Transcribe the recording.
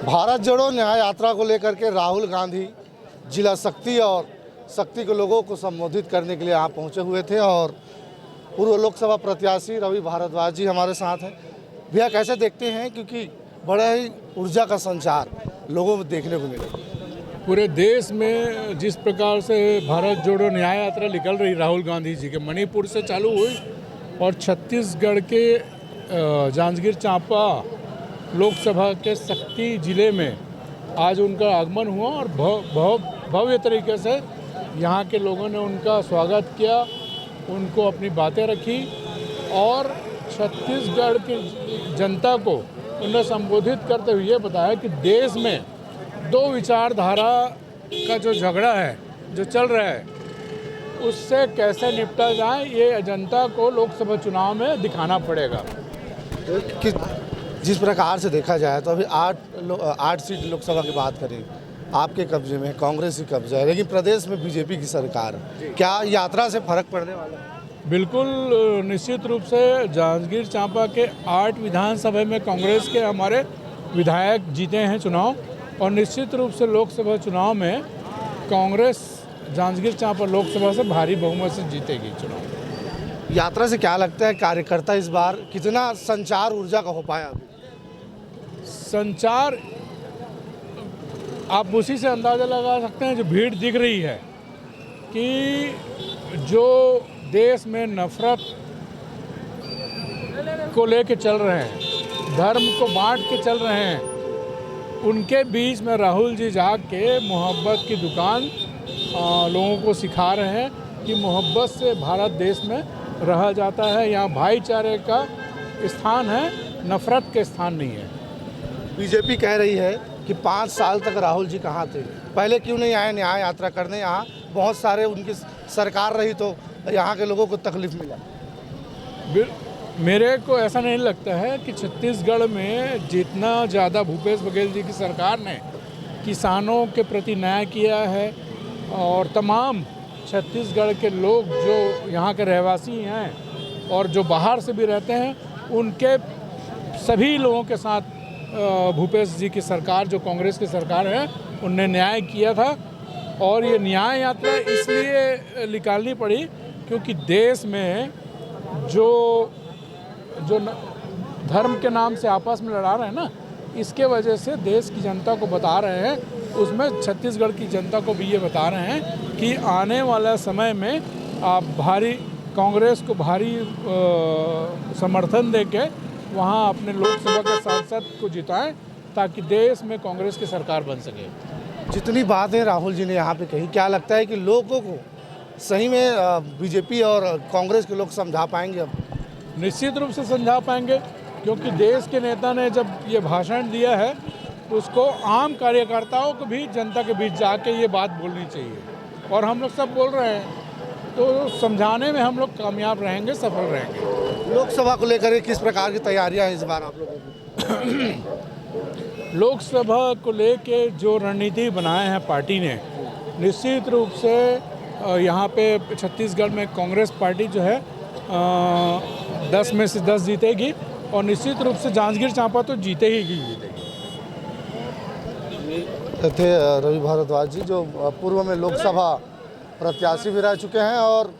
भारत जोड़ो न्याय यात्रा को लेकर के राहुल गांधी जिला शक्ति और शक्ति के लोगों को संबोधित करने के लिए यहाँ पहुँचे हुए थे और पूर्व लोकसभा प्रत्याशी रवि भारद्वाज जी हमारे साथ हैं। भैया कैसे देखते हैं, क्योंकि बड़ा ही ऊर्जा का संचार लोगों में देखने को मिला। पूरे देश में जिस प्रकार से भारत जोड़ो न्याय यात्रा निकल रही राहुल गांधी जी के मणिपुर से चालू हुई और छत्तीसगढ़ के जांजगीर चांपा लोकसभा के शक्ति जिले में आज उनका आगमन हुआ और भव्य तरीके से यहाँ के लोगों ने उनका स्वागत किया, उनको अपनी बातें रखी और छत्तीसगढ़ की जनता को उन्हें संबोधित करते हुए बताया कि देश में दो विचारधारा का जो झगड़ा है, जो चल रहा है, उससे कैसे निपटा जाए, ये जनता को लोकसभा चुनाव में दिखाना पड़ेगा। कि जिस प्रकार से देखा जाए तो अभी 8 सीट लोकसभा की बात करें, आपके कब्जे में कांग्रेस की कब्जा है, लेकिन प्रदेश में बीजेपी की सरकार है। क्या यात्रा से फर्क पड़ने वाला है? बिल्कुल निश्चित रूप से जांजगीर चांपा के 8 विधानसभा में कांग्रेस के हमारे विधायक जीते हैं चुनाव और निश्चित रूप से लोकसभा चुनाव में कांग्रेस जांजगीर चांपा लोकसभा से भारी बहुमत से जीतेगी चुनाव। यात्रा से क्या लगता है कार्यकर्ता इस बार कितना संचार ऊर्जा का हो पाया? अभी संचार आप उसी से अंदाज़ा लगा सकते हैं, जो भीड़ दिख रही है कि जो देश में नफरत को लेके चल रहे हैं, धर्म को बांट के चल रहे हैं, उनके बीच में राहुल जी जाके मोहब्बत की दुकान लोगों को सिखा रहे हैं कि मोहब्बत से भारत देश में रहा जाता है, यहाँ भाईचारे का स्थान है, नफरत के स्थान नहीं है। बीजेपी कह रही है कि 5 साल तक राहुल जी कहाँ थे, पहले क्यों नहीं आए न्याय यात्रा करने? यहाँ बहुत सारे उनकी सरकार रही तो यहाँ के लोगों को तकलीफ मिला। मेरे को ऐसा नहीं लगता है कि छत्तीसगढ़ में जितना ज़्यादा भूपेश बघेल जी की सरकार ने किसानों के प्रति न्याय किया है और तमाम छत्तीसगढ़ के लोग जो यहाँ के रहवासी हैं और जो बाहर से भी रहते हैं, उनके सभी लोगों के साथ भूपेश जी की सरकार, जो कांग्रेस की सरकार है, उनने न्याय किया था। और ये न्याय यात्रा इसलिए निकालनी पड़ी क्योंकि देश में जो धर्म के नाम से आपस में लड़ा रहे हैं ना, इसके वजह से देश की जनता को बता रहे हैं, उसमें छत्तीसगढ़ की जनता को भी ये बता रहे हैं कि आने वाला समय में आप कांग्रेस को भारी समर्थन देके वहाँ अपने लोकसभा के सांसद को जिताएं ताकि देश में कांग्रेस की सरकार बन सके। जितनी बातें राहुल जी ने यहाँ पे कही, क्या लगता है कि लोगों को सही में बीजेपी और कांग्रेस के लोग समझा पाएंगे? अब निश्चित रूप से समझा पाएंगे, क्योंकि देश के नेता ने जब ये भाषण दिया है, उसको आम कार्यकर्ताओं को भी जनता के बीच जाके ये बात बोलनी चाहिए और हम लोग सब बोल रहे हैं, तो समझाने में हम लोग कामयाब रहेंगे, सफल रहेंगे। लोकसभा को लेकर किस प्रकार की तैयारियां हैं इस बार आप लोगों की? लोकसभा को लेके जो रणनीति बनाए हैं पार्टी ने, निश्चित रूप से यहाँ पे छत्तीसगढ़ में कांग्रेस पार्टी जो है 10 में से 10 जीतेगी और निश्चित रूप से जांजगीर चांपा तो जीतेगी। थे रवि भारद्वाज जी, जो पूर्व में लोकसभा प्रत्याशी भी रह चुके हैं और